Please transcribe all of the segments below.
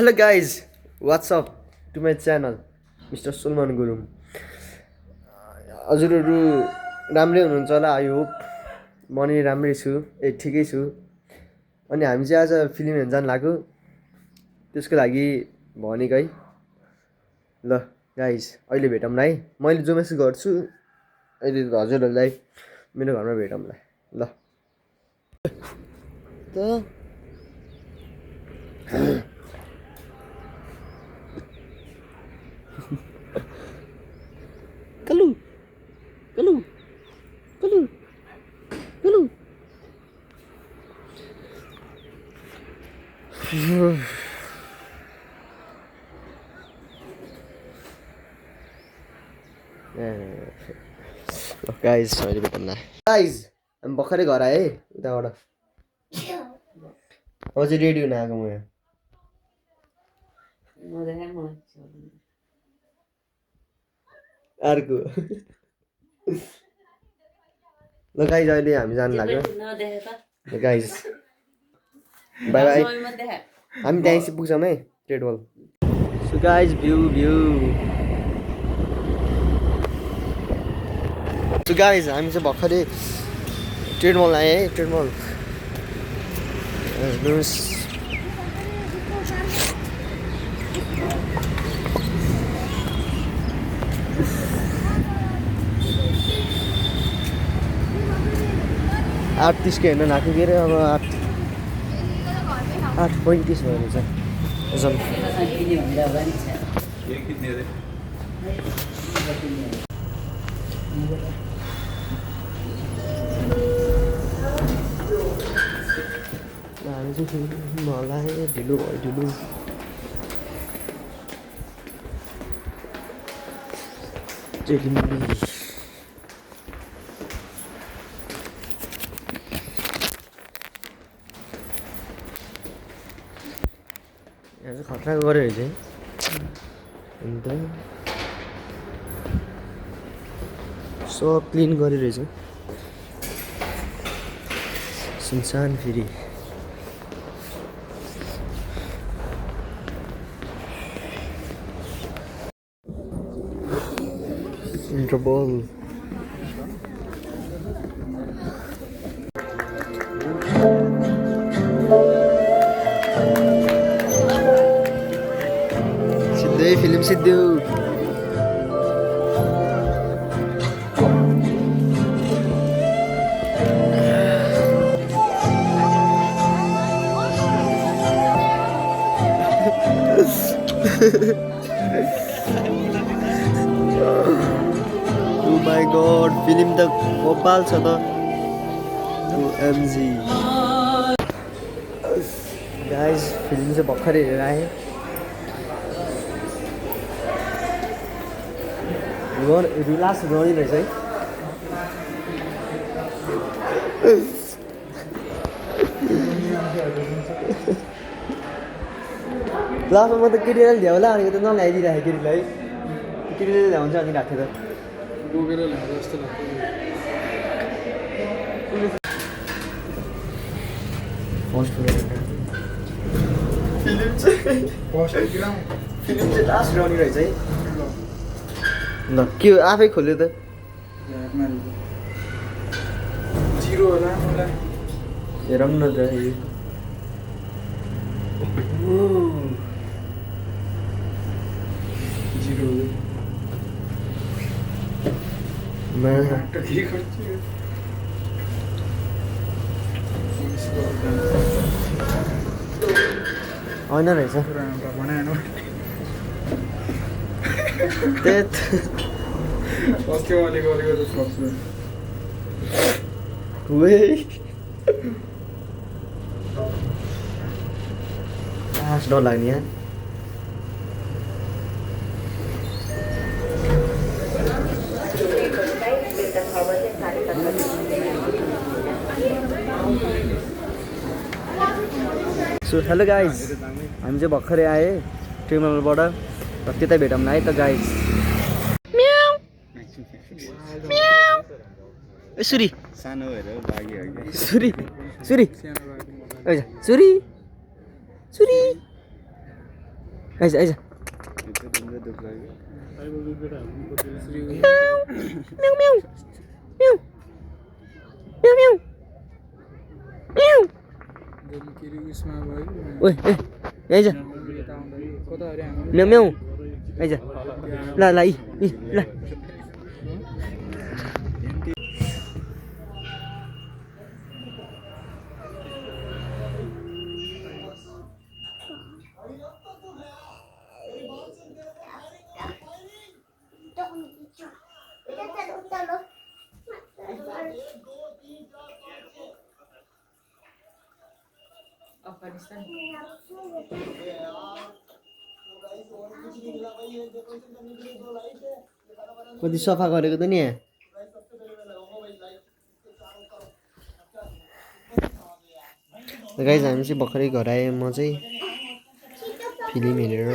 Hello guys, what's up to my channel, Mr. Sulman Gurum. हजुरहरू राम्रै हुनुहुन्छ होला I hope म नि राम्रै छु ठिकै छु अनि हामी चाहिँ आज फिल्म हेर्न जान लाग्यो त्यसको लागि भनेको है ल गाइस अहिले भेटौँला है मैले जो मेसेज गर्छु अहिले हजुरहरूलाई मेरो घरमा भेटौँला ल त Kalu Kalu Kalu Kalu guys अहिले भेटौँला गाइस हामी भर्खरै घर आएँ उताबाट अब चाहिँ रेडी हुन आएको म यहाँ अर्को ल गाइस अहिले हामी जानु लाग्यो गाइस बाई बाई हामी त्यहीँ पुग्छौँ है trade mall so guys view so guys हामी चाहिँ भर्खरै ट्रेड मल आएँ है ट्रेड मल हेर्नुहोस् आठ 30 के हेर्न लाग्यो के अरे अब 8:35 भयो रहेछ जाउँ हामी चाहिँ मलाई ढिलो भयो ढिलो यहाँ चाहिँ खतरा गऱ्यो है चाहिँ अन्त सब क्लिन गरिरहेछ सुनसान फेरि इन्टरभल सिद्धै फिल्म सिद्धो Oh my god, फिल्म त कपाल छ त OMG गाइस फिल्म चाहिँ भर्खरै हेरेर आएँ रिलास रनिङ रहेछ है लास्टमा म त केटीलाई ल्याउ होला अनि त नल्याइदिइराखेँ केटीलाई केटीले ल्याउँछ अनि राखेर बोकेर ल्याएर जस्तो फिल्म चाहिँ लास्ट रनिङ रहेछ है ल के आफै खोल्यो त जिरो होला हेरौँ न त जिरो होइन रहेछ डर लाग्ने यहाँ सो हेलो गाइज हामी चाहिँ भर्खरै आएँ टर्मिनलबाट र त्यतै भेटौँला है त गाइज सुरी सानो भएर भाग्यो सुरी सुरी सुरी सुरी आइज आइज म्याउ म्याउ म्याउ म्याउ म्याउ म्याउ ओइ ए आइज म्याउ म्याउ आइज ल ल इ ल अफगानिस्तान कति सफा गरेको त नि यहाँ गाइज हामी चाहिँ भर्खरै घर आएँ म चाहिँ फिल्म हेरेर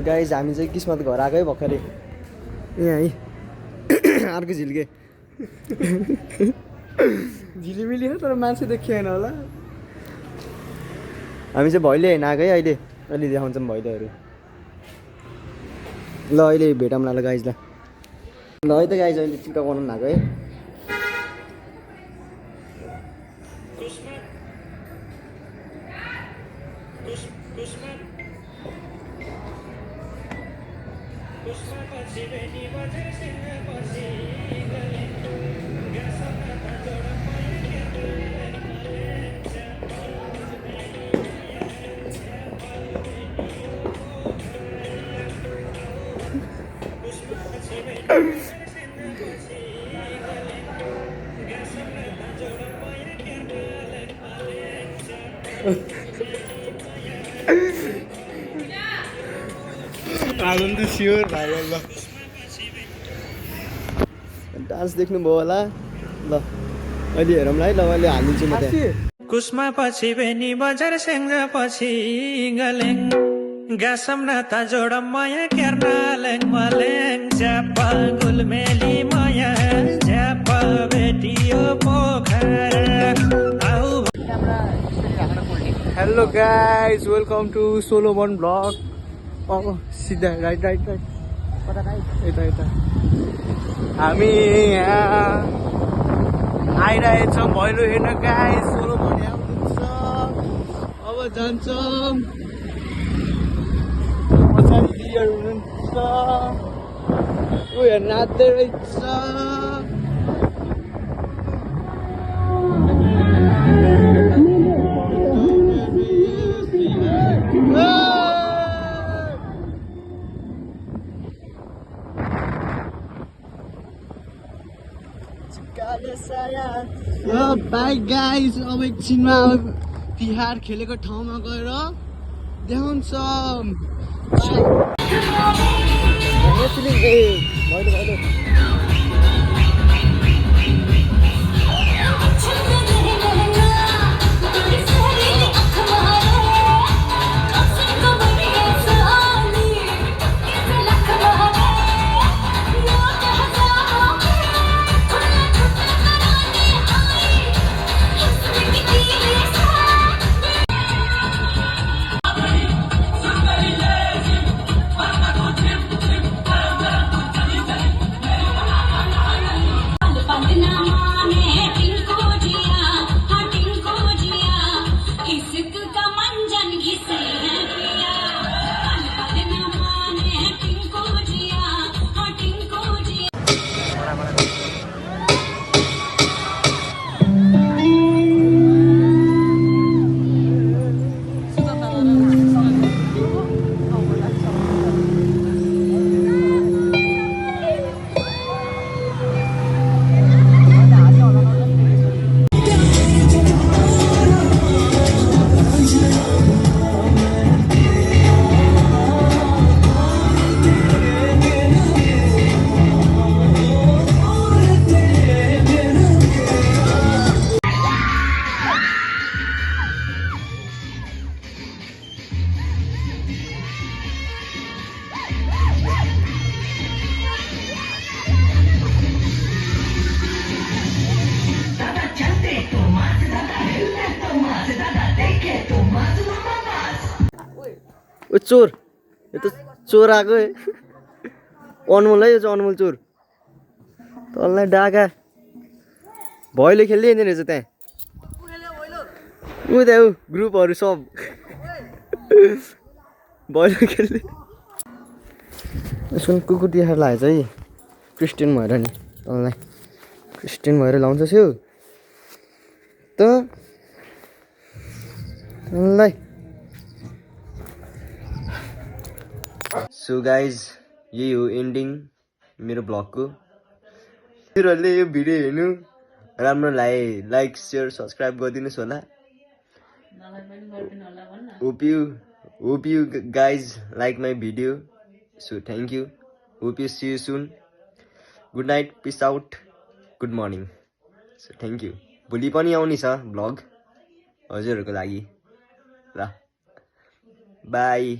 गाइज हामी चाहिँ किस्मत घर आएकै भर्खरै यहाँ है अर्को झिल्के झिलिमिली हो तर मान्छे देखिएन होला हामी चाहिँ भैले हेर्न आएको है अहिले अहिले देखाउँछौँ भैलेहरू ल अहिले भेटौँला ल गाइज ल है त गाइज अहिले टिकटक बनाउनु आएको है आनन्द स्योर भाइ ल डान्स देख्नुभयो होला ल अहिले हेरौँ ल है ल अहिले हालिदिन्छु म त्यहाँ कुस्मा पछि बेनी बजार सेङ्ग पछि गलेङ गासम नाता जोडम माया केर्न लेङ मलेङ ज्यापा गुलमेली माया ज्यापा बेटियो पोखरा आऊ hello guys welcome to Solomon blog अब सिधा राइट राइट राइट यता यता हामी यहाँ आइरहेछौँ भैलो हेर्न गाइज सोलोमन यहाँ हुनुहुन्छ अब जान्छौँ पछाडि डियर हुनुहुन्छ ऊ यहाँ नाच्दै रहेछ बाई गाइज अब एकछिनमा तिहार खेलेको ठाउँमा गएर देखाउँछौँ ओ चोर यो त चोर आएको अनमोल है यो चाहिँ अनमोल चोर तँलाई डाका भैलो खेल्दै हिँड्दैन रहेछ त्यहाँ ऊ त्यहाँ ऊ ग्रुपहरू सब भैलो खेल्दै सुन कुकुर तिहार लागेको छ है क्रिस्चियन भएर नि तँलाई क्रिस्चियन भएर लाउँछ स्यौ त तँलाई सो गाइज यही हो एन्डिङ मेरो ब्लगको तिमीहरूले यो भिडियो हेर्नु राम्रो लागे लाइक सेयर सब्सक्राइब गरिदिनुहोस् होला मलाई पनि गरिदिनु होला भन्न hope you guys like my video so thank you hope you see you soon good night peace out good morning so thank you भोलि पनि आउने छ भ्लग हजुरहरूको लागि ल बाई